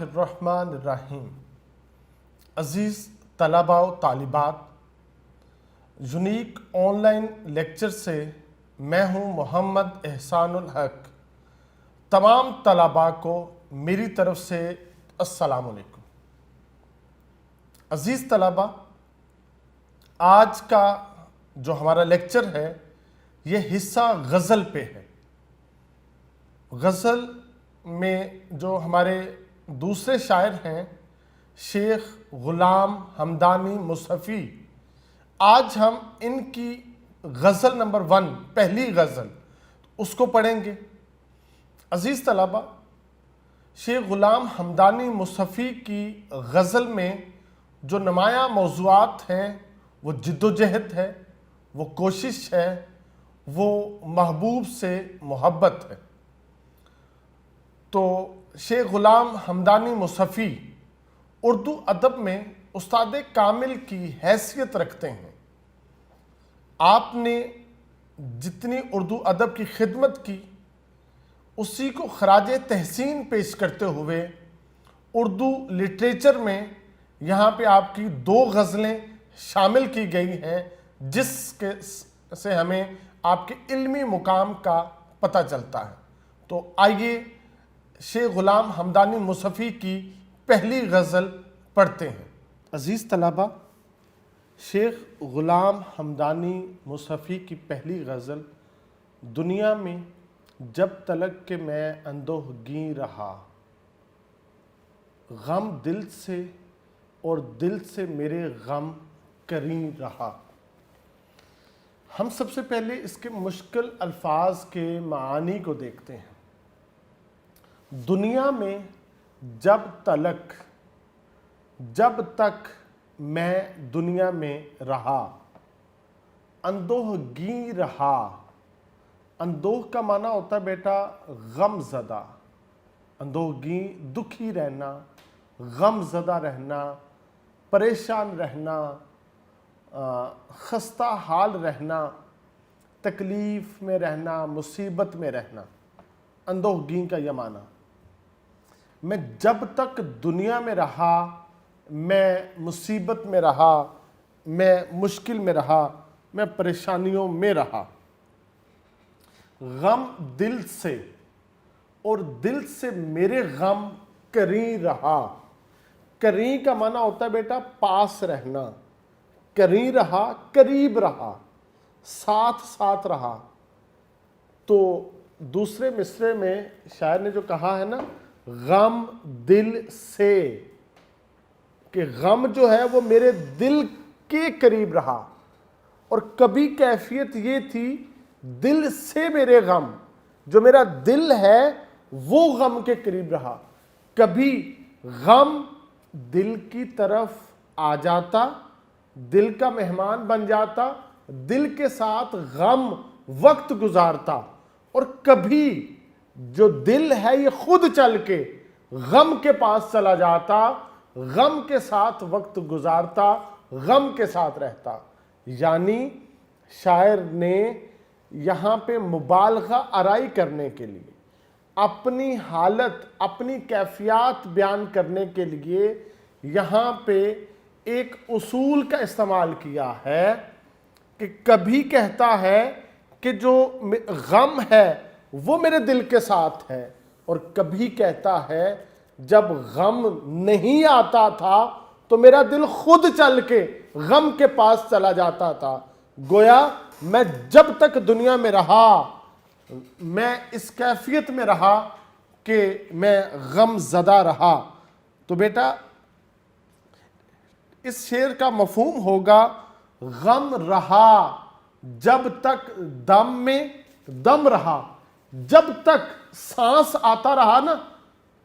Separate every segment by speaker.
Speaker 1: الرحمن الرحیم۔ عزیز طلباء و طالبات، یونیک آن لائن لیکچر سے میں ہوں محمد احسان الحق۔ تمام طلباء کو میری طرف سے السلام علیکم۔ عزیز طلباء، آج کا جو ہمارا لیکچر ہے یہ حصہ غزل پہ ہے۔ غزل میں جو ہمارے دوسرے شاعر ہیں شیخ غلام حمدانی مصحفی، آج ہم ان کی غزل نمبر 1 پہلی غزل اس کو پڑھیں گے۔ عزیز طلباء، شیخ غلام حمدانی مصحفی کی غزل میں جو نمایاں موضوعات ہیں وہ جد و جہد ہے، وہ کوشش ہے، وہ محبوب سے محبت ہے۔ تو شیخ غلام حمدانی مصحفی اردو ادب میں استاد کامل کی حیثیت رکھتے ہیں۔ آپ نے جتنی اردو ادب کی خدمت کی اسی کو خراج تحسین پیش کرتے ہوئے اردو لٹریچر میں یہاں پہ آپ کی 2 غزلیں شامل کی گئی ہیں، جس کے سے ہمیں آپ کے علمی مقام کا پتہ چلتا ہے۔ تو آئیے شیخ غلام حمدانی مصحفی کی پہلی غزل پڑھتے ہیں۔ عزیز طلباء، شیخ غلام حمدانی مصحفی کی پہلی غزل: دنیا میں جب تلک کہ میں اندوہگیں رہا، غم دل سے اور دل سے میرے غم کریں رہا۔ ہم سب سے پہلے اس کے مشکل الفاظ کے معانی کو دیکھتے ہیں۔ دنیا میں جب تک میں دنیا میں رہا، اندوہگیں رہا۔ اندوہ کا معنی ہوتا ہے بیٹا غم زدہ، اندوہگیں دکھی رہنا، غم زدہ رہنا، پریشان رہنا، خستہ حال رہنا، تکلیف میں رہنا، مصیبت میں رہنا، اندوہگیں کا یہ معنی۔ میں جب تک دنیا میں رہا، میں مصیبت میں رہا، میں مشکل میں رہا، میں پریشانیوں میں رہا۔ غم دل سے اور دل سے میرے غم کریں رہا۔ کریں کا معنی ہوتا ہے بیٹا پاس رہنا، کریں رہا، قریب رہا، ساتھ ساتھ رہا۔ تو دوسرے مصرعے میں شاعر نے جو کہا ہے نا، غم دل سے، کہ غم جو ہے وہ میرے دل کے قریب رہا۔ اور کبھی کیفیت یہ تھی دل سے میرے غم، جو میرا دل ہے وہ غم کے قریب رہا۔ کبھی غم دل کی طرف آ جاتا، دل کا مہمان بن جاتا، دل کے ساتھ غم وقت گزارتا، اور کبھی جو دل ہے یہ خود چل کے غم کے پاس چلا جاتا، غم کے ساتھ وقت گزارتا، غم کے ساتھ رہتا۔ یعنی شاعر نے یہاں پہ مبالغہ آرائی کرنے کے لیے، اپنی حالت، اپنی کیفیات بیان کرنے کے لیے یہاں پہ ایک اصول کا استعمال کیا ہے کہ کبھی کہتا ہے کہ جو غم ہے وہ میرے دل کے ساتھ ہے، اور کبھی کہتا ہے جب غم نہیں آتا تھا تو میرا دل خود چل کے غم کے پاس چلا جاتا تھا۔ گویا میں جب تک دنیا میں رہا، میں اس کیفیت میں رہا کہ میں غم زدہ رہا۔ تو بیٹا اس شعر کا مفہوم ہوگا غم رہا جب تک دم میں دم رہا۔ جب تک سانس آتا رہا نا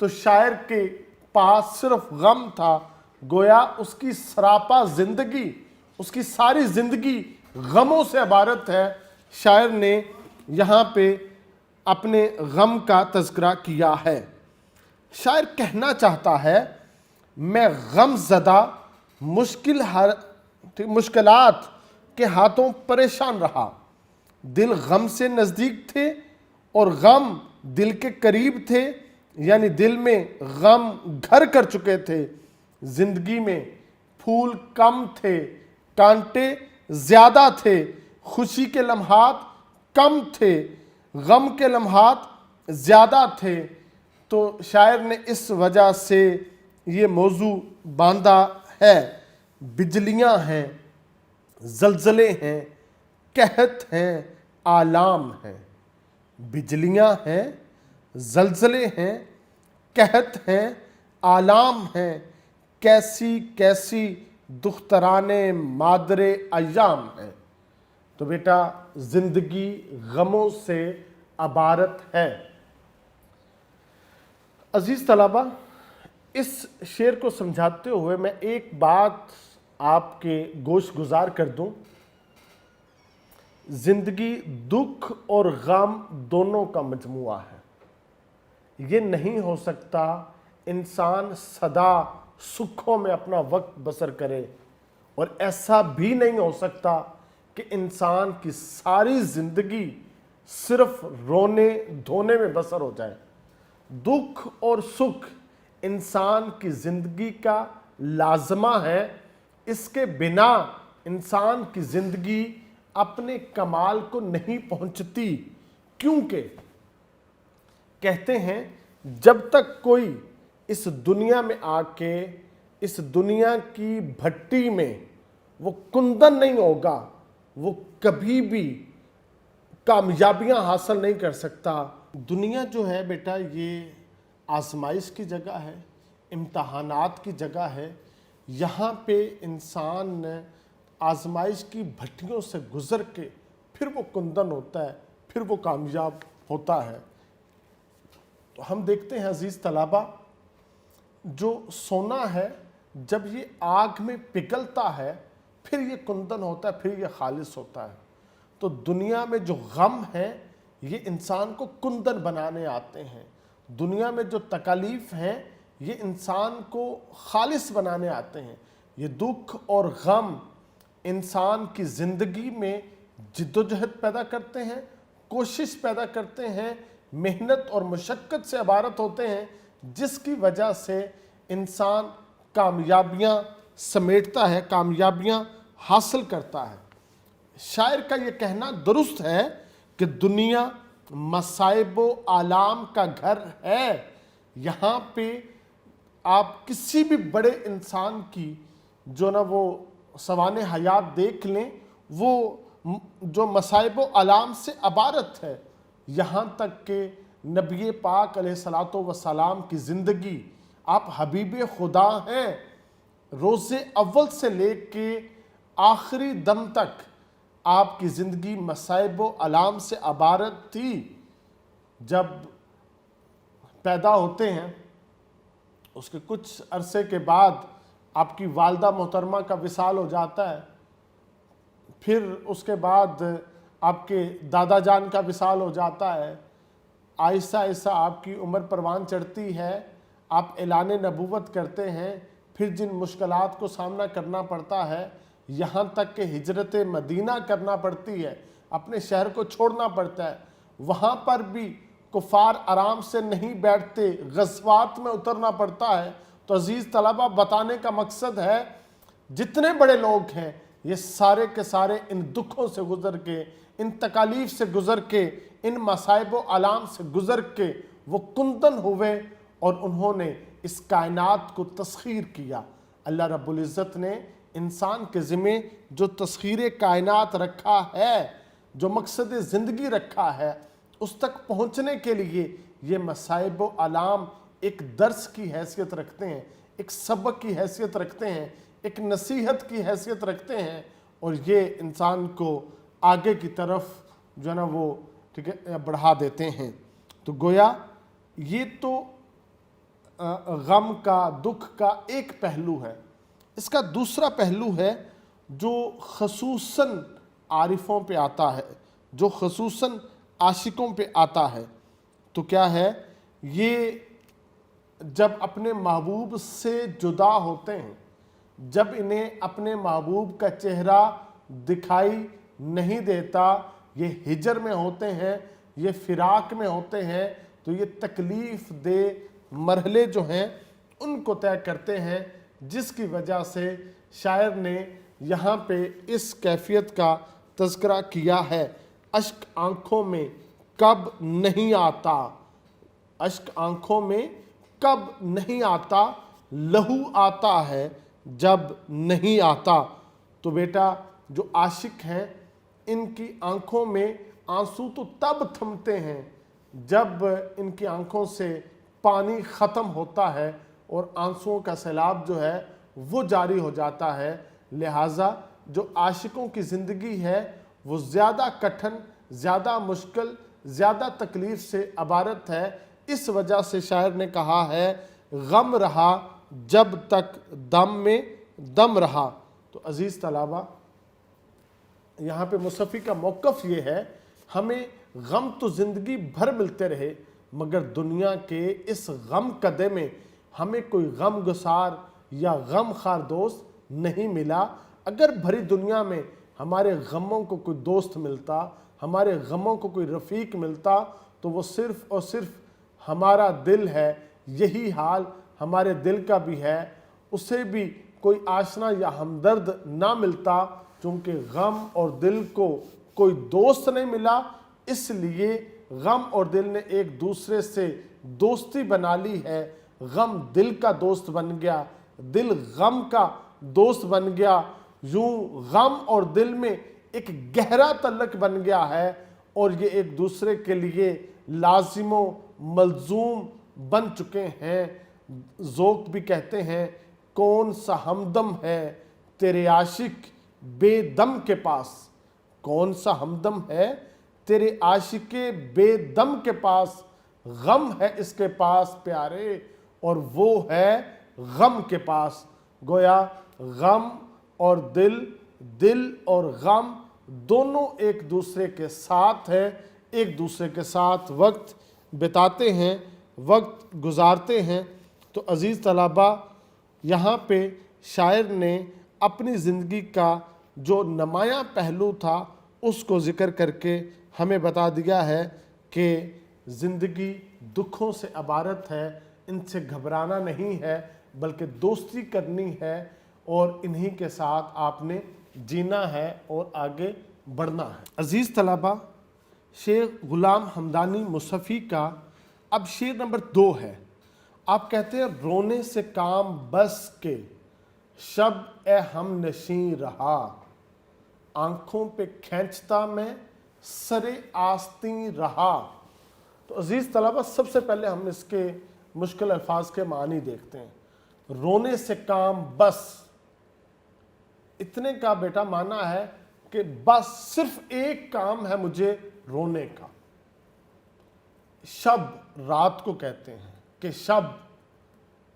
Speaker 1: تو شاعر کے پاس صرف غم تھا۔ گویا اس کی سراپا زندگی، اس کی ساری زندگی غموں سے عبارت ہے۔ شاعر نے یہاں پہ اپنے غم کا تذکرہ کیا ہے۔ شاعر کہنا چاہتا ہے میں غم زدہ مشکلات کے ہاتھوں پریشان رہا، دل غم سے نزدیک تھے اور غم دل کے قریب تھے، یعنی دل میں غم گھر کر چکے تھے. زندگی میں پھول کم تھے، کانٹے زیادہ تھے. خوشی کے لمحات کم تھے، غم کے لمحات زیادہ تھے. تو شاعر نے اس وجہ سے یہ موضوع باندھا ہے. بجلیاں ہیں، زلزلے ہیں، قحط ہیں، آلام ہیں. بجلیاں ہیں، زلزلے ہیں، قحط ہیں، آلام ہیں. کیسی کیسی دختران مادر ایام ہیں. تو بیٹا زندگی غموں سے عبارت ہے. عزیز طلبہ، اس شعر کو سمجھاتے ہوئے میں ایک بات آپ کے گوش گزار کر دوں. زندگی دکھ اور غم دونوں کا مجموعہ ہے. یہ نہیں ہو سکتا انسان سدا سکھوں میں اپنا وقت بسر کرے، اور ایسا بھی نہیں ہو سکتا کہ انسان کی ساری زندگی صرف رونے دھونے میں بسر ہو جائے. دکھ اور سکھ انسان کی زندگی کا لازمہ ہے. اس کے بنا انسان کی زندگی اپنے کمال کو نہیں پہنچتی. کیونکہ کہتے ہیں جب تک کوئی اس دنیا میں آ کے اس دنیا کی بھٹی میں وہ کندن نہیں ہوگا، وہ کبھی بھی کامیابیاں حاصل نہیں کر سکتا. دنیا جو ہے بیٹا یہ آزمائش کی جگہ ہے، امتحانات کی جگہ ہے. یہاں پہ انسان آزمائش کی بھٹیوں سے گزر کے پھر وہ کندن ہوتا ہے، پھر وہ کامیاب ہوتا ہے. تو ہم دیکھتے ہیں عزیز طلبہ، جو سونا ہے جب یہ آگ میں پگھلتا ہے پھر یہ کندن ہوتا ہے، پھر یہ خالص ہوتا ہے. تو دنیا میں جو غم ہیں یہ انسان کو کندن بنانے آتے ہیں. دنیا میں جو تکالیف ہیں یہ انسان کو خالص بنانے آتے ہیں. یہ دکھ اور غم انسان کی زندگی میں جد و جہد پیدا کرتے ہیں، کوشش پیدا کرتے ہیں، محنت اور مشقت سے عبارت ہوتے ہیں، جس کی وجہ سے انسان کامیابیاں سمیٹتا ہے، کامیابیاں حاصل کرتا ہے. شاعر کا یہ کہنا درست ہے کہ دنیا مصائب و آلام کا گھر ہے. یہاں پہ آپ کسی بھی بڑے انسان کی جو نا وہ سوانح حیات دیکھ لیں، وہ جو مصائب و آلام سے عبارت ہے. یہاں تک کہ نبی پاک علیہ الصلوۃ والسلام کی زندگی، آپ حبیب خدا ہیں، روز اول سے لے کے آخری دم تک آپ کی زندگی مصائب و آلام سے عبارت تھی. جب پیدا ہوتے ہیں اس کے کچھ عرصے کے بعد آپ کی والدہ محترمہ کا وصال ہو جاتا ہے. پھر اس کے بعد آپ کے دادا جان کا وصال ہو جاتا ہے. آہستہ آہستہ آپ کی عمر پروان چڑھتی ہے، آپ اعلان نبوت کرتے ہیں. پھر جن مشکلات کو سامنا کرنا پڑتا ہے، یہاں تک کہ ہجرت مدینہ کرنا پڑتی ہے، اپنے شہر کو چھوڑنا پڑتا ہے. وہاں پر بھی کفار آرام سے نہیں بیٹھتے، غزوات میں اترنا پڑتا ہے. تو عزیز طلبہ، بتانے کا مقصد ہے جتنے بڑے لوگ ہیں یہ سارے کے سارے ان دکھوں سے گزر کے، ان تکالیف سے گزر کے، ان مصائب و آلام سے گزر کے وہ کندن ہوئے اور انہوں نے اس کائنات کو تسخیر کیا. اللہ رب العزت نے انسان کے ذمہ جو تسخیر کائنات رکھا ہے، جو مقصد زندگی رکھا ہے، اس تک پہنچنے کے لیے یہ مصائب و آلام ایک درس کی حیثیت رکھتے ہیں، ایک سبق کی حیثیت رکھتے ہیں، ایک نصیحت کی حیثیت رکھتے ہیں، اور یہ انسان کو آگے کی طرف جو ہے نا وہ بڑھا دیتے ہیں. تو گویا یہ تو غم کا، دکھ کا ایک پہلو ہے. اس کا دوسرا پہلو ہے جو خصوصاً عارفوں پہ آتا ہے، جو خصوصاً عاشقوں پہ آتا ہے. تو کیا ہے؟ یہ جب اپنے محبوب سے جدا ہوتے ہیں، جب انہیں اپنے محبوب کا چہرہ دکھائی نہیں دیتا، یہ ہجر میں ہوتے ہیں، یہ فراق میں ہوتے ہیں، تو تو یہ تکلیف دہ مرحلے جو ہیں ان کو طے کرتے ہیں، جس کی وجہ سے شاعر نے یہاں پہ اس کیفیت کا تذکرہ کیا ہے۔ اشک آنکھوں میں کب نہیں آتا، اشک آنکھوں میں کب نہیں آتا، لہو آتا ہے جب نہیں آتا۔ تو بیٹا جو عاشق ہیں ان کی آنکھوں میں آنسو تو تب تھمتے ہیں جب ان کی آنکھوں سے پانی ختم ہوتا ہے اور آنسوؤں کا سیلاب جو ہے وہ جاری ہو جاتا ہے۔ لہٰذا جو عاشقوں کی زندگی ہے وہ زیادہ کٹھن، زیادہ مشکل، زیادہ تکلیف سے عبارت ہے۔ اس وجہ سے شاعر نے کہا ہے غم رہا جب تک دم میں دم رہا۔ تو عزیز طلبہ، یہاں پہ مصنف کا موقف یہ ہے، ہمیں غم تو زندگی بھر ملتے رہے مگر دنیا کے اس غم کدے میں ہمیں کوئی غم گسار یا غم خار دوست نہیں ملا۔ اگر بھری دنیا میں ہمارے غموں کو کوئی دوست ملتا، ہمارے غموں کو کوئی رفیق ملتا، تو وہ صرف اور صرف ہمارا دل ہے۔ یہی حال ہمارے دل کا بھی ہے، اسے بھی کوئی آشنا یا ہمدرد نہ ملتا، چونکہ غم اور دل کو کوئی دوست نہیں ملا، اس لیے غم اور دل نے ایک دوسرے سے دوستی بنا لی ہے۔ غم دل کا دوست بن گیا، دل غم کا دوست بن گیا، یوں غم اور دل میں ایک گہرا تعلق بن گیا ہے اور یہ ایک دوسرے کے لیے لازم و ملزوم بن چکے ہیں۔ ذوق بھی کہتے ہیں کون سا ہمدم ہے تیرے عاشق بے دم کے پاس، کون سا ہمدم ہے تیرے عاشق بے دم کے پاس، غم ہے اس کے پاس پیارے اور وہ ہے غم کے پاس۔ گویا غم اور دل، دل اور غم دونوں ایک دوسرے کے ساتھ ہیں، ایک دوسرے کے ساتھ وقت بتاتے ہیں، وقت گزارتے ہیں۔ تو عزیز طلبہ، یہاں پہ شاعر نے اپنی زندگی کا جو نمایاں پہلو تھا اس کو ذکر کر کے ہمیں بتا دیا ہے کہ زندگی دکھوں سے عبارت ہے، ان سے گھبرانا نہیں ہے بلکہ دوستی کرنی ہے اور انہی کے ساتھ آپ نے جینا ہے اور آگے بڑھنا ہے۔ عزیز طلبہ، شیخ غلام حمدانی مصطفی کا اب شعر نمبر 2 ہے۔ آپ کہتے ہیں رونے سے کام بس کے شب اے ہم نشیں رہا، آنکھوں پہ کھینچتا میں سرے آستیں رہا۔ تو عزیز طلبہ، سب سے پہلے ہم اس کے مشکل الفاظ کے معنی دیکھتے ہیں۔ رونے سے کام بس، اتنے کا بیٹا معنی ہے کہ بس صرف ایک کام ہے مجھے رونے کا۔ شب رات کو کہتے ہیں کہ شب،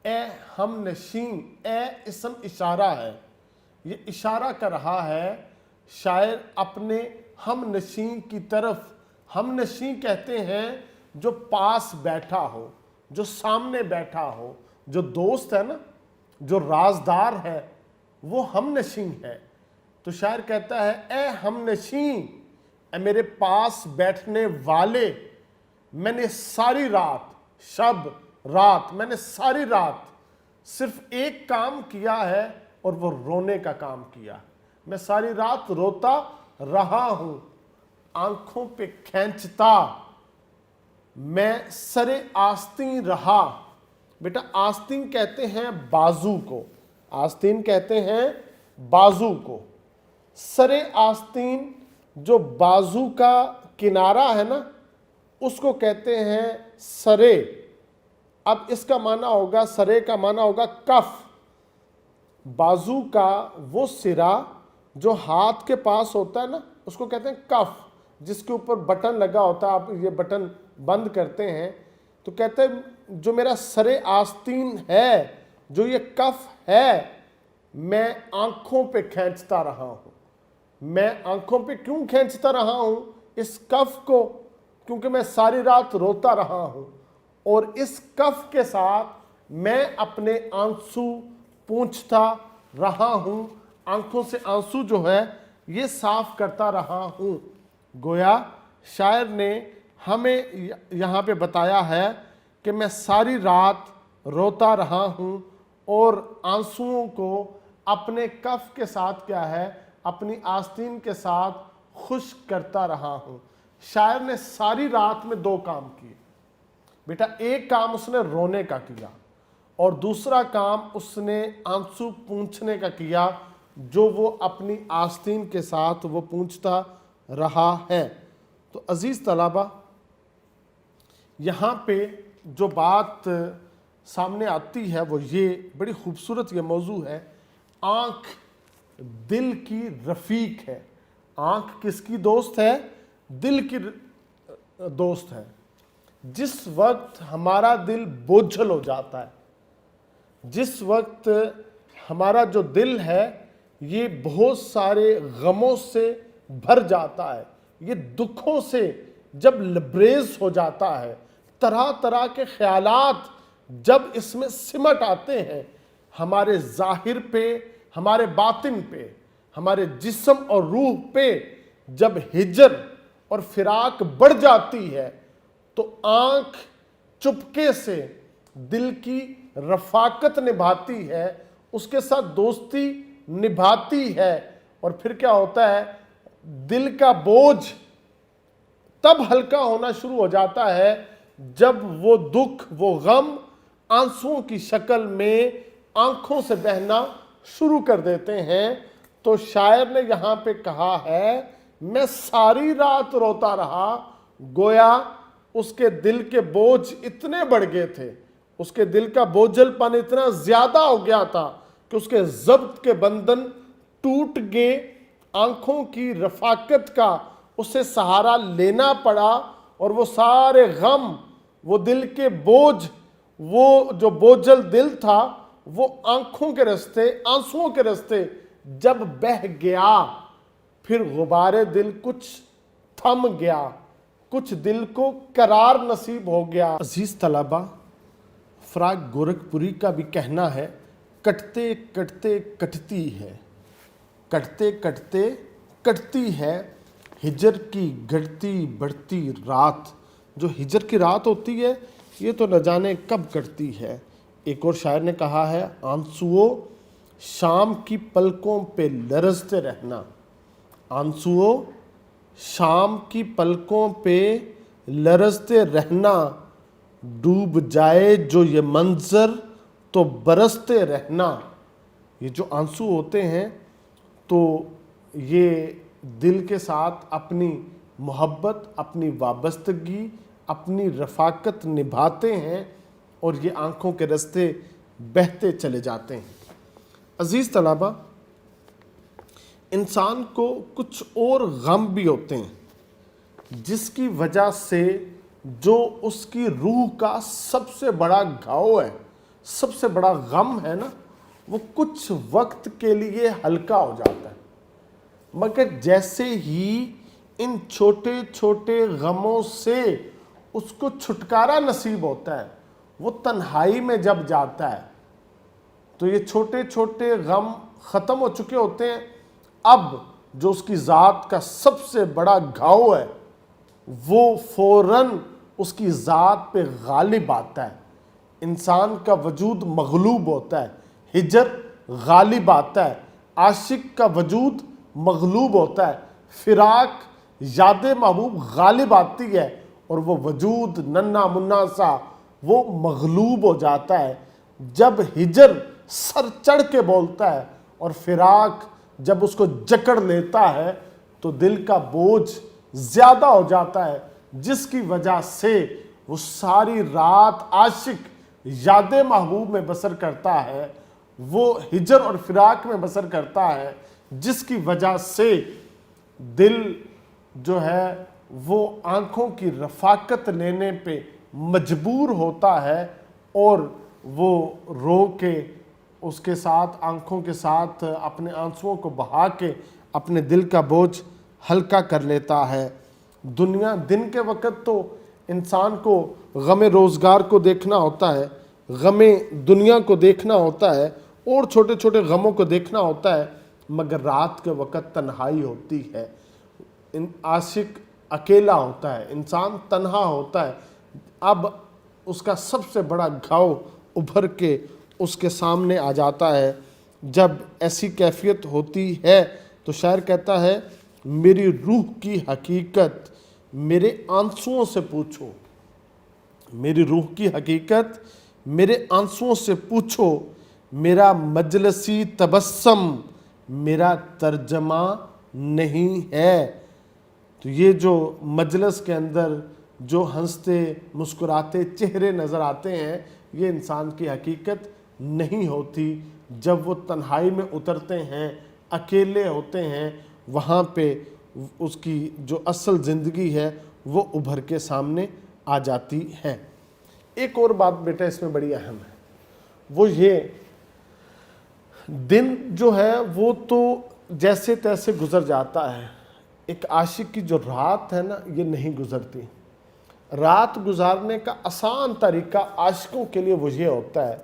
Speaker 1: اے ہم نشین، اے اسم اشارہ ہے، یہ اشارہ کر رہا ہے شاعر اپنے ہم نشین کی طرف۔ ہم نشین کہتے ہیں جو پاس بیٹھا ہو، جو سامنے بیٹھا ہو، جو دوست ہے نا، جو رازدار ہے، وہ ہم نشین ہے۔ تو شاعر کہتا ہے اے ہم نشین، اے میرے پاس بیٹھنے والے، میں نے ساری رات، شب رات، میں نے ساری رات صرف ایک کام کیا ہے اور وہ رونے کا کام کیا۔ میں ساری رات روتا رہا ہوں، آنکھوں پہ کھینچتا میں سرے آستین رہا۔ بیٹا آستین کہتے ہیں بازو کو، آستین کہتے ہیں بازو کو۔ سرے آستین جو بازو کا کنارہ ہے نا، اس کو کہتے ہیں سرے۔ اب اس کا معنی ہوگا، سرے کا معنی ہوگا کف۔ بازو کا وہ سرا جو ہاتھ کے پاس ہوتا ہے نا، اس کو کہتے ہیں کف، جس کے اوپر بٹن لگا ہوتا ہے، آپ یہ بٹن بند کرتے ہیں تو کہتے ہیں جو میرا سرے آستین ہے، جو یہ کف ہے، میں آنکھوں پہ کھینچتا رہا ہوں۔ میں آنکھوں پہ کیوں کھینچتا رہا ہوں اس کف کو؟ کیونکہ میں ساری رات روتا رہا ہوں اور اس کف کے ساتھ میں اپنے آنسو پونچھتا رہا ہوں، آنکھوں سے آنسو جو ہے یہ صاف کرتا رہا ہوں۔ گویا شاعر نے ہمیں یہاں پہ بتایا ہے کہ میں ساری رات روتا رہا ہوں اور آنسوؤں کو اپنے کف کے ساتھ کیا ہے، اپنی آستین کے ساتھ خشک کرتا رہا ہوں۔ شاعر نے ساری رات میں دو کام کیے بیٹا، ایک کام اس نے رونے کا کیا اور دوسرا کام اس نے آنسو پونچھنے کا کیا، جو وہ اپنی آستین کے ساتھ وہ پونچھتا رہا ہے۔ تو عزیز طلبہ، یہاں پہ جو بات سامنے آتی ہے وہ یہ بڑی خوبصورت یہ موضوع ہے، آنکھ دل کی رفیق ہے۔ آنکھ کس کی دوست ہے؟ دل کی دوست ہے۔ جس وقت ہمارا دل بوجھل ہو جاتا ہے، جس وقت ہمارا جو دل ہے یہ بہت سارے غموں سے بھر جاتا ہے، یہ دکھوں سے جب لبریز ہو جاتا ہے، طرح طرح کے خیالات جب اس میں سمٹ آتے ہیں، ہمارے ظاہر پہ، ہمارے باطن پہ، ہمارے جسم اور روح پہ جب ہجر اور فراق بڑھ جاتی ہے تو آنکھ چپکے سے دل کی رفاقت نبھاتی ہے، اس کے ساتھ دوستی نبھاتی ہے، اور پھر کیا ہوتا ہے، دل کا بوجھ تب ہلکا ہونا شروع ہو جاتا ہے جب وہ دکھ، وہ غم آنسوؤں کی شکل میں آنکھوں سے بہنا شروع کر دیتے ہیں۔ تو شاعر نے یہاں پہ کہا ہے میں ساری رات روتا رہا، گویا اس کے دل کے بوجھ اتنے بڑھ گئے تھے، اس کے دل کا بوجھل پن اتنا زیادہ ہو گیا تھا کہ اس کے ضبط کے بندھن ٹوٹ گئے، آنکھوں کی رفاقت کا اسے سہارا لینا پڑا، اور وہ سارے غم، وہ دل کے بوجھ، وہ جو بوجھل دل تھا وہ آنکھوں کے راستے، آنسوؤں کے راستے جب بہہ گیا، پھر غبار دل کچھ تھم گیا، کچھ دل کو قرار نصیب ہو گیا۔ عزیز طلبہ، فراق گورکھپوری کا بھی کہنا ہے کٹتے کٹتے کٹتی ہے، کٹتے کٹتے کٹتی ہے ہجر کی گھٹتی بڑھتی رات۔ جو ہجر کی رات ہوتی ہے یہ تو نہ جانے کب کٹتی ہے۔ ایک اور شاعر نے کہا ہے آنسوؤ شام کی پلکوں پہ لرزتے رہنا، آنسوؤ شام کی پلکوں پہ لرزتے رہنا، ڈوب جائے جو یہ منظر تو برستے رہنا۔ یہ جو آنسو ہوتے ہیں تو یہ دل کے ساتھ اپنی محبت، اپنی وابستگی، اپنی رفاقت نبھاتے ہیں اور یہ آنکھوں کے راستے بہتے چلے جاتے ہیں۔ عزیز طلبہ، انسان کو کچھ اور غم بھی ہوتے ہیں جس کی وجہ سے جو اس کی روح کا سب سے بڑا گھاؤ ہے، سب سے بڑا غم ہے نا، وہ کچھ وقت کے لیے ہلکا ہو جاتا ہے، مگر جیسے ہی ان چھوٹے چھوٹے غموں سے اس کو چھٹکارا نصیب ہوتا ہے، وہ تنہائی میں جب جاتا ہے تو یہ چھوٹے چھوٹے غم ختم ہو چکے ہوتے ہیں۔ اب جو اس کی ذات کا سب سے بڑا گھاؤ ہے وہ فوراً اس کی ذات پہ غالب آتا ہے، انسان کا وجود مغلوب ہوتا ہے، ہجر غالب آتا ہے، عاشق کا وجود مغلوب ہوتا ہے، فراق یاد محبوب غالب آتی ہے اور وہ وجود ننھا منا سا وہ مغلوب ہو جاتا ہے۔ جب ہجر سر چڑھ کے بولتا ہے اور فراق جب اس کو جکڑ لیتا ہے تو دل کا بوجھ زیادہ ہو جاتا ہے، جس کی وجہ سے وہ ساری رات عاشق یاد محبوب میں بسر کرتا ہے، وہ ہجر اور فراق میں بسر کرتا ہے، جس کی وجہ سے دل جو ہے وہ آنکھوں کی رفاقت لینے پہ مجبور ہوتا ہے اور وہ رو کے اس کے ساتھ آنکھوں کے ساتھ اپنے آنسوؤں کو بہا کے اپنے دل کا بوجھ ہلکا کر لیتا ہے۔ دن کے وقت تو انسان کو غم روزگار کو دیکھنا ہوتا ہے، غم دنیا کو دیکھنا ہوتا ہے اور چھوٹے چھوٹے غموں کو دیکھنا ہوتا ہے، مگر رات کے وقت تنہائی ہوتی ہے، عاشق اکیلا ہوتا ہے، انسان تنہا ہوتا ہے، اب اس کا سب سے بڑا گھاؤ ابھر کے اس کے سامنے آ جاتا ہے۔ جب ایسی کیفیت ہوتی ہے تو شاعر کہتا ہے میری روح کی حقیقت میرے آنسوؤں سے پوچھو، میری روح کی حقیقت میرے آنسوؤں سے پوچھو، میرا مجلسی تبسم میرا ترجمہ نہیں ہے۔ تو یہ جو مجلس کے اندر جو ہنستے مسکراتے چہرے نظر آتے ہیں، یہ انسان کی حقیقت نہیں ہوتی۔ جب وہ تنہائی میں اترتے ہیں، اکیلے ہوتے ہیں، وہاں پہ اس کی جو اصل زندگی ہے وہ ابھر کے سامنے آ جاتی ہے۔ ایک اور بات بیٹا اس میں بڑی اہم ہے، وہ یہ دن جو ہے وہ تو جیسے تیسے گزر جاتا ہے، ایک عاشق کی جو رات ہے نا یہ نہیں گزرتی۔ رات گزارنے کا آسان طریقہ عاشقوں کے لیے وہ یہ ہوتا ہے،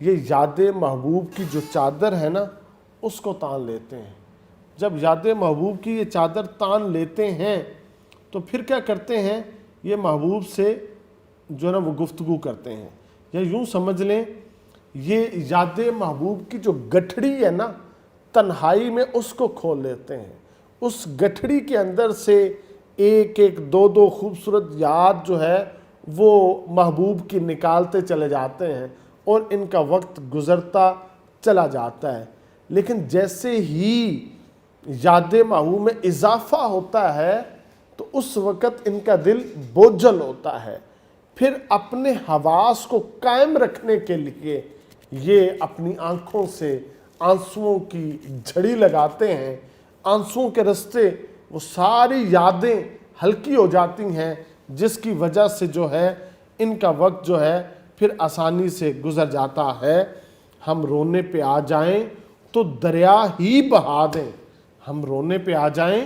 Speaker 1: یہ یاد محبوب کی جو چادر ہے نا اس کو تان لیتے ہیں۔ جب یاد محبوب کی یہ چادر تان لیتے ہیں تو پھر کیا کرتے ہیں، یہ محبوب سے جو ہے نا وہ گفتگو کرتے ہیں، یا یوں سمجھ لیں یہ یاد محبوب کی جو گٹھڑی ہے نا تنہائی میں اس کو کھول لیتے ہیں۔ اس گٹھڑی کے اندر سے ایک ایک دو دو خوبصورت یاد جو ہے وہ محبوب کی نکالتے چلے جاتے ہیں اور ان کا وقت گزرتا چلا جاتا ہے۔ لیکن جیسے ہی یاد محبوب میں اضافہ ہوتا ہے تو اس وقت ان کا دل بوجھل ہوتا ہے۔ پھر اپنے حواس کو قائم رکھنے کے لیے یہ اپنی آنکھوں سے آنسوؤں کی جھڑی لگاتے ہیں، آنسوؤں کے رستے وہ ساری یادیں ہلکی ہو جاتی ہیں، جس کی وجہ سے جو ہے ان کا وقت جو ہے پھر آسانی سے گزر جاتا ہے۔ ہم رونے پہ آ جائیں تو دریا ہی بہا دیں، ہم رونے پہ آ جائیں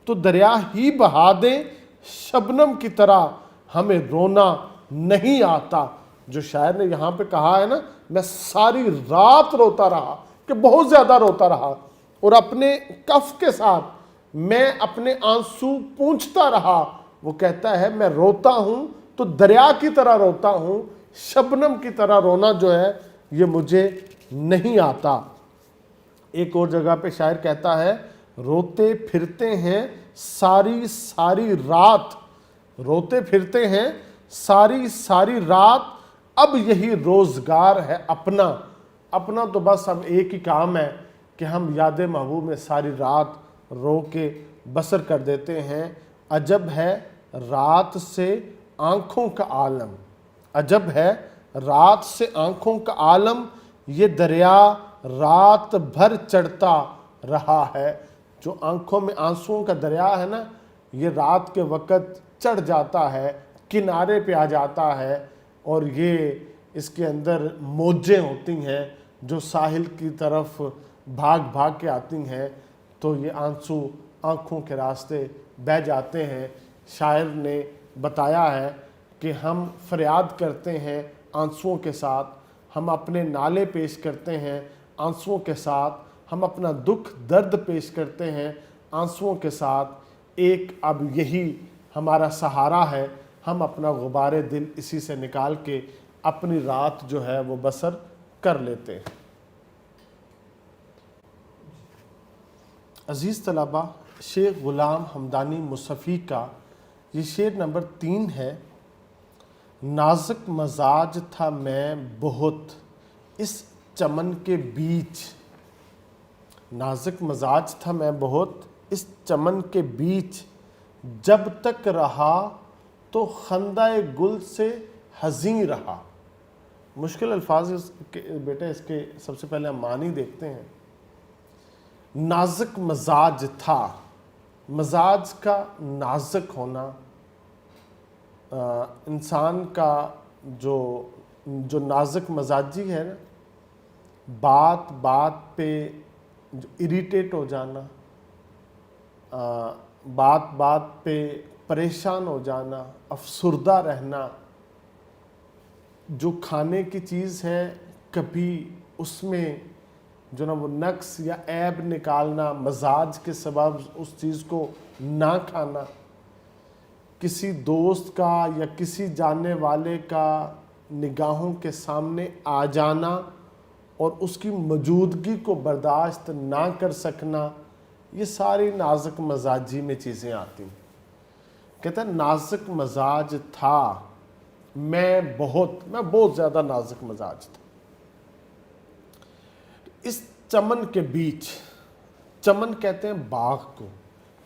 Speaker 1: تو دریا ہی بہا دیں، شبنم کی طرح ہمیں رونا نہیں آتا۔ جو شاعر نے یہاں پہ کہا ہے نا میں ساری رات روتا رہا، کہ بہت زیادہ روتا رہا، اور اپنے کف کے ساتھ میں اپنے آنسو پونچھتا رہا، وہ کہتا ہے میں روتا ہوں تو دریا کی طرح روتا ہوں، شبنم کی طرح رونا جو ہے یہ مجھے نہیں آتا۔ ایک اور جگہ پہ شاعر کہتا ہے روتے پھرتے ہیں ساری ساری رات، روتے پھرتے ہیں ساری ساری رات، اب یہی روزگار ہے اپنا۔ اپنا تو بس اب ایک ہی کام ہے کہ ہم یاد محبوب میں ساری رات رو کے بسر کر دیتے ہیں۔ عجب ہے رات سے آنکھوں کا عالم، عجب ہے رات سے آنکھوں کا عالم، یہ دریا رات بھر چڑھتا رہا ہے۔ جو آنکھوں میں آنسوؤں کا دریا ہے نا یہ رات کے وقت چڑھ جاتا ہے، کنارے پہ آ جاتا ہے، اور یہ اس کے اندر موجیں ہوتی ہیں جو ساحل کی طرف بھاگ بھاگ کے آتی ہیں، تو یہ آنسو آنکھوں کے راستے بہہ جاتے ہیں۔ شاعر نے بتایا ہے کہ ہم فریاد کرتے ہیں آنسوؤں کے ساتھ، ہم اپنے نالے پیش کرتے ہیں آنسوؤں کے ساتھ، ہم اپنا دکھ درد پیش کرتے ہیں آنسوؤں کے ساتھ۔ ایک اب یہی ہمارا سہارا ہے، ہم اپنا غبار دل اسی سے نکال کے اپنی رات جو ہے وہ بسر کر لیتے ہیں۔ عزیز طلبہ، شیخ غلام حمدانی مصطفی کا یہ شعر نمبر 3 ہے۔ نازک مزاج تھا میں بہت اس چمن کے بیچ، نازک مزاج تھا میں بہت اس چمن کے بیچ، جب تک رہا تو خندہ گل سے حزیں رہا۔ مشکل الفاظ بیٹا اس کے سب سے پہلے ہم معنی دیکھتے ہیں۔ نازک مزاج تھا، مزاج کا نازک ہونا، انسان کا جو نازک مزاجی ہے نا، بات بات پہ جو اریٹیٹ ہو جانا، بات بات پہ پریشان ہو جانا، افسردہ رہنا، جو کھانے کی چیز ہے کبھی اس میں جو نا وہ نقص یا عیب نکالنا، مزاج کے سبب اس چیز کو نہ کھانا، کسی دوست کا یا کسی جاننے والے کا نگاہوں کے سامنے آ جانا اور اس کی موجودگی کو برداشت نہ کر سکنا، یہ ساری نازک مزاجی میں چیزیں آتی ہیں۔ کہتا ہے نازک مزاج تھا، میں بہت زیادہ نازک مزاج تھا۔ اس چمن کے بیچ، چمن کہتے ہیں باغ کو،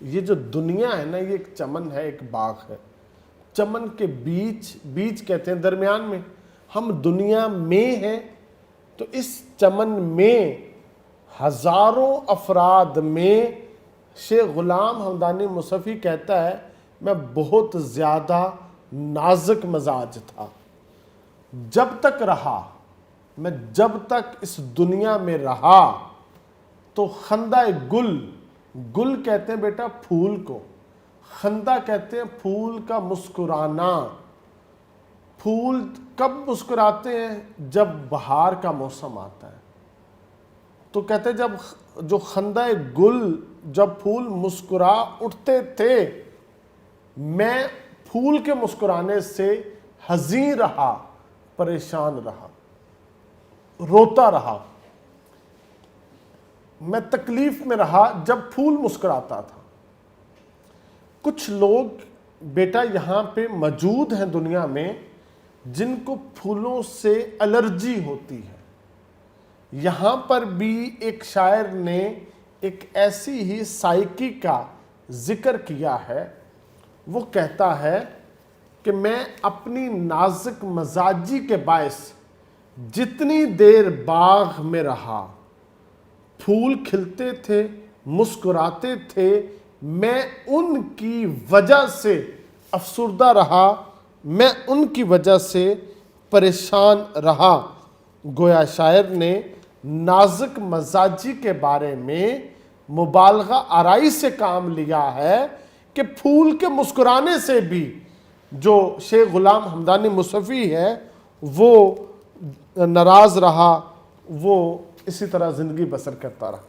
Speaker 1: یہ جو دنیا ہے نا، یہ ایک چمن ہے، ایک باغ ہے۔ چمن کے بیچ کہتے ہیں درمیان میں، ہم دنیا میں ہیں، تو اس چمن میں ہزاروں افراد میں شیخ غلام حمدانی مصطفی کہتا ہے میں بہت زیادہ نازک مزاج تھا۔ جب تک رہا، میں جب تک اس دنیا میں رہا تو خندہ گل کہتے ہیں بیٹا پھول کو، خندہ کہتے ہیں پھول کا مسکرانا۔ پھول کب مسکراتے ہیں؟ جب بہار کا موسم آتا ہے۔ تو کہتے ہیں جب جو خندہ گل، جب پھول مسکرا اٹھتے تھے، میں پھول کے مسکرانے سے حزین رہا، پریشان رہا، روتا رہا، میں تکلیف میں رہا جب پھول مسکراتا تھا۔ کچھ لوگ بیٹا یہاں پہ موجود ہیں دنیا میں جن کو پھولوں سے الرجی ہوتی ہے۔ یہاں پر بھی ایک شاعر نے ایک ایسی ہی سائیکی کا ذکر کیا ہے، وہ کہتا ہے کہ میں اپنی نازک مزاجی کے باعث جتنی دیر باغ میں رہا، پھول کھلتے تھے، مسکراتے تھے، میں ان کی وجہ سے افسردہ رہا، میں ان کی وجہ سے پریشان رہا۔ گویا شاعر نے نازک مزاجی کے بارے میں مبالغہ آرائی سے کام لیا ہے کہ پھول کے مسکرانے سے بھی جو شیخ غلام حمدانی مصطفی ہے وہ ناراض رہا، وہ اسی طرح زندگی بسر کرتا رہا۔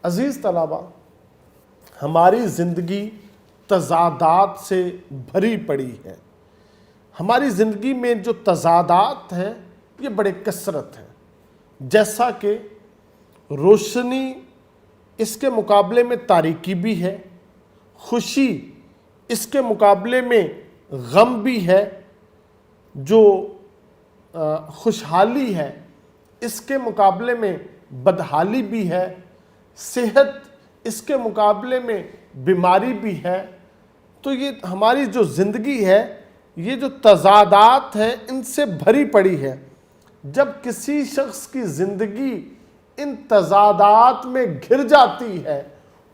Speaker 1: عزیز طلبہ، ہماری زندگی تضادات سے بھری پڑی ہے۔ ہماری زندگی میں جو تضادات ہیں یہ بڑے کثرت ہیں، جیسا کہ روشنی، اس کے مقابلے میں تاریکی بھی ہے، خوشی اس کے مقابلے میں غم بھی ہے، جو خوشحالی ہے اس کے مقابلے میں بدحالی بھی ہے، صحت اس کے مقابلے میں بیماری بھی ہے۔ تو یہ ہماری جو زندگی ہے یہ جو تضادات ہیں ان سے بھری پڑی ہے۔ جب کسی شخص کی زندگی ان تضادات میں گھر جاتی ہے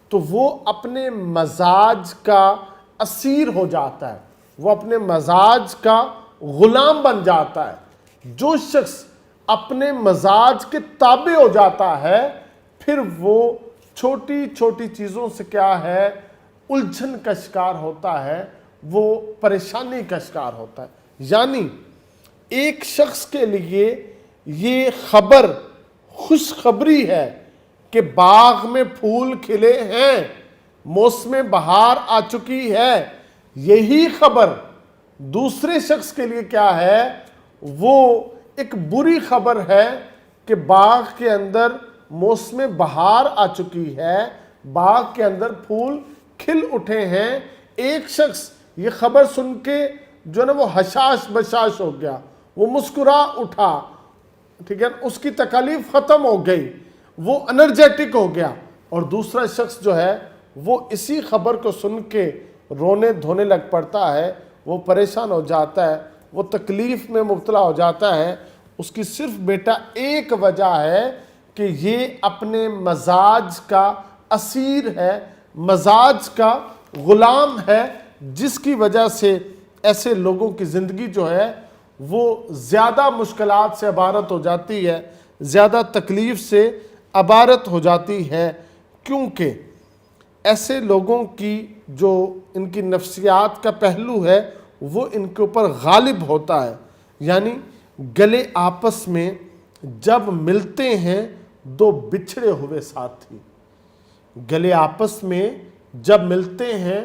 Speaker 1: تو وہ اپنے مزاج کا اسیر ہو جاتا ہے، وہ اپنے مزاج کا غلام بن جاتا ہے۔ جو شخص اپنے مزاج کے تابع ہو جاتا ہے پھر وہ چھوٹی چھوٹی چیزوں سے کیا ہے الجھن کا شکار ہوتا ہے، وہ پریشانی کا شکار ہوتا ہے۔ یعنی ایک شخص کے لیے یہ خبر خوشخبری ہے کہ باغ میں پھول کھلے ہیں، موسم بہار آ چکی ہے، یہی خبر دوسرے شخص کے لیے کیا ہے، وہ ایک بری خبر ہے کہ باغ کے اندر موسم بہار آ چکی ہے، باغ کے اندر پھول کھل اٹھے ہیں۔ ایک شخص یہ خبر سن کے جو نا وہ حشاش بشاش ہو گیا، وہ مسکرا اٹھا، ٹھیک ہے، اس کی تکالیف ختم ہو گئی، وہ انرجیٹک ہو گیا۔ اور دوسرا شخص جو ہے وہ اسی خبر کو سن کے رونے دھونے لگ پڑتا ہے، وہ پریشان ہو جاتا ہے، وہ تکلیف میں مبتلا ہو جاتا ہے۔ اس کی صرف بیٹا ایک وجہ ہے کہ یہ اپنے مزاج کا اسیر ہے، مزاج کا غلام ہے، جس کی وجہ سے ایسے لوگوں کی زندگی جو ہے وہ زیادہ مشکلات سے عبارت ہو جاتی ہے، زیادہ تکلیف سے عبارت ہو جاتی ہے، کیونکہ ایسے لوگوں کی جو ان کی نفسیات کا پہلو ہے وہ ان کے اوپر غالب ہوتا ہے۔ یعنی گلے آپس میں جب ملتے ہیں دو بچھڑے ہوئے ساتھی، گلے آپس میں جب ملتے ہیں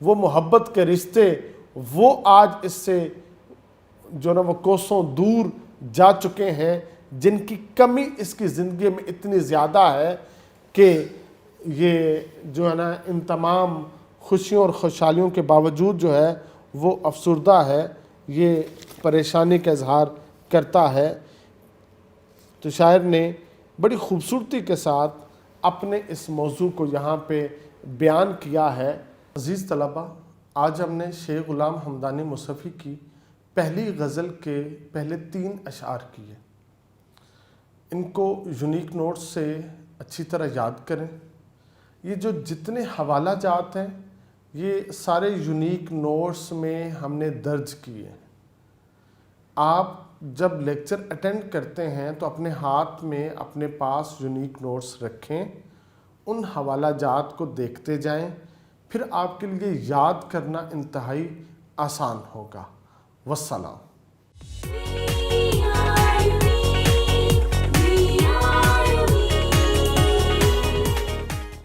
Speaker 1: وہ محبت کے رشتے وہ آج اس سے جو نا وہ کوسوں دور جا چکے ہیں، جن کی کمی اس کی زندگی میں اتنی زیادہ ہے کہ یہ جو ہے نا ان تمام خوشیوں اور خوشحالیوں کے باوجود جو ہے وہ افسردہ ہے، یہ پریشانی کا اظہار کرتا ہے۔ تو شاعر نے بڑی خوبصورتی کے ساتھ اپنے اس موضوع کو یہاں پہ بیان کیا ہے۔ عزیز طلبہ، آج ہم نے شیخ غلام حمدانی مصطفی کی پہلی غزل کے پہلے 3 اشعار کیے۔ ان کو یونیک نوٹس سے اچھی طرح یاد کریں۔ یہ جو جتنے حوالہ جات ہیں یہ سارے یونیک نوٹس میں ہم نے درج کیے۔ آپ جب لیکچر اٹینڈ کرتے ہیں تو اپنے ہاتھ میں اپنے پاس یونیک نوٹس رکھیں، ان حوالہ جات کو دیکھتے جائیں، پھر آپ کے لیے یاد کرنا انتہائی آسان ہوگا۔ والسلام۔